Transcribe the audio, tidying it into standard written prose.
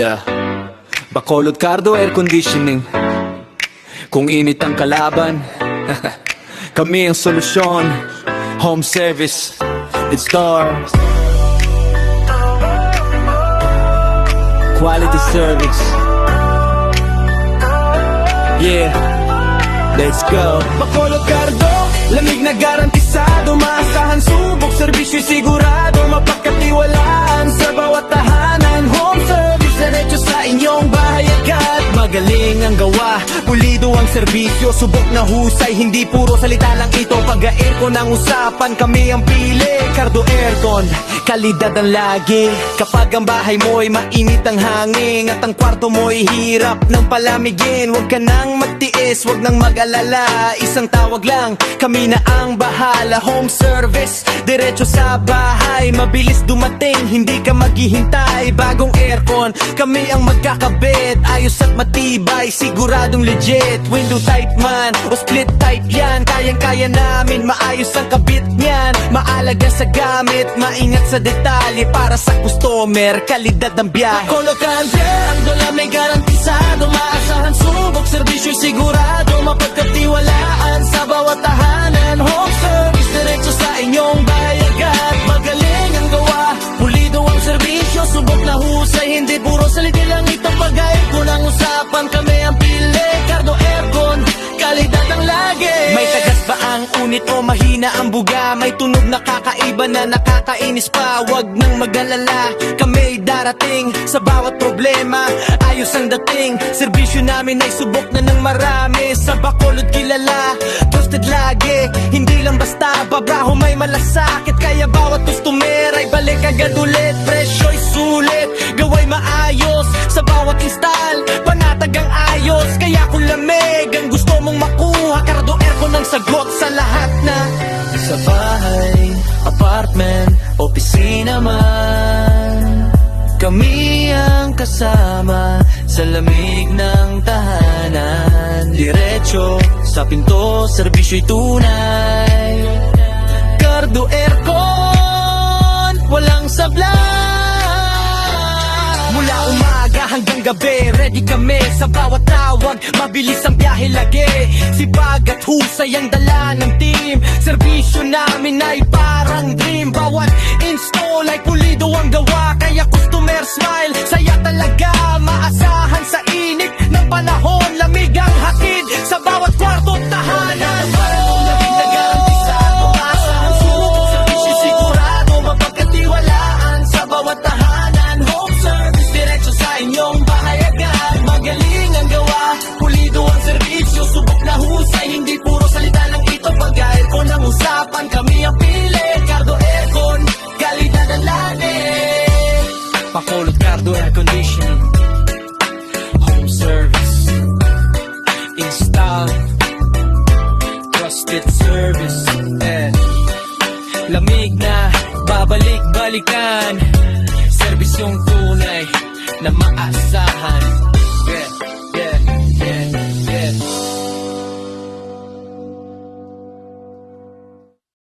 Yeah. Bacolod Cardo Air Conditioning. Kung init ang kalaban, kami ang solusyon. Home service, it stars. Quality service. Yeah, let's go. Bacolod Cardo, lamig na garantisado, maasahan, subok, serbisyo'y sigurado, mapagkatiwalaan sa bawat tahanan. Home service, diretso sa inyong bahay agad. Magaling ang gawa, pulido ang serbisyo, subok na husay, hindi puro salita lang ito. Pag-aircon ang usapan, kami ang pili. Cardo Aircon, kalidad ang lagi. Kapag ang bahay mo'y mainit ang hangin at ang kwarto mo'y hirap ng palamigin, huwag ka nang magtiis, huwag nang mag-alala. Isang tawag lang, kami na ang bahala. Home service, diretso sa bahay, mabilis dumating, hindi ka maghihintay. Bagong aircon, kami ang magkakabit, ayos at matibay, siguradong legit. Window type man o split type yan, kayang-kaya namin, maayos ang kabit niyan. Maalaga sa gamit, maingat sa detalye, para sa customer, kalidad ng biyahe. Bacolod Cardo, may garantisado, maasahan, subok, serbisyo'y sigurado, mapagkatiwalaan sa bawat tahanan. Home service, diretso sa inyong bahay agad. Magaling ang gawa, pulido ang serbisyo, subok na husay, hindi puro salita lang ito. Pag-aircon ang usapan, kami ang pili. Cardo Aircon, kalidad ang lagi. May tagas ba ang unit o mahina ang buga? May tunog na kakaiba na nakakainis pa, wag nang mag-alala, kami darating sa bawat problema. Ayos ang dating, serbisyo namin ay subok na ng marami. Sa Bacolod kilala, trusted lagi, hindi lang basta babraho, may malasakit. Kaya bawat customer ay balik agad ulit. Presyo'y sulit, gaway maayos, sa bawat install, panatag ang ayos. Kaya kung lamig ang gusto mong makuha, Cardo Aircon ang sagot sa lahat na. Sa bahay, apartment, opisina man, kami ang kasama sa lamig ng tahanan. Diretso sa pinto, serbisyo'y tunay. Cardo Aircon, walang sablay. Mula umaga hanggang gabi, ready kami sa bawat tawag, mabilis ang biyahe lagi. Sipag at husay ang dala ng team, serbisyo namin ay parang dream. Bawat install ay pulido ang gawa, kaya customer smile, saya talaga. Maasahan sa init ng panahon, lamig ang hatid sa bawat kwarto at tahanan. Lamig na garantisado, maasahan, subok, serbisyo sigurado, mapagkatiwalaan sa bawat tahanan. Home service, diretso sa inyong bahay agad. Magaling ang gawa, pulido ang serbisyo, subok na husay, hindi puro salita lang ito. Pag-aircon ang usapan, kami ang pili. Cardo Aircon, kalidad ang lagi. Bacolod Cardo Air Conditioning, home service, install, trusted service, lamig na, babalik-balikan, serbisyong tunay na maasahan.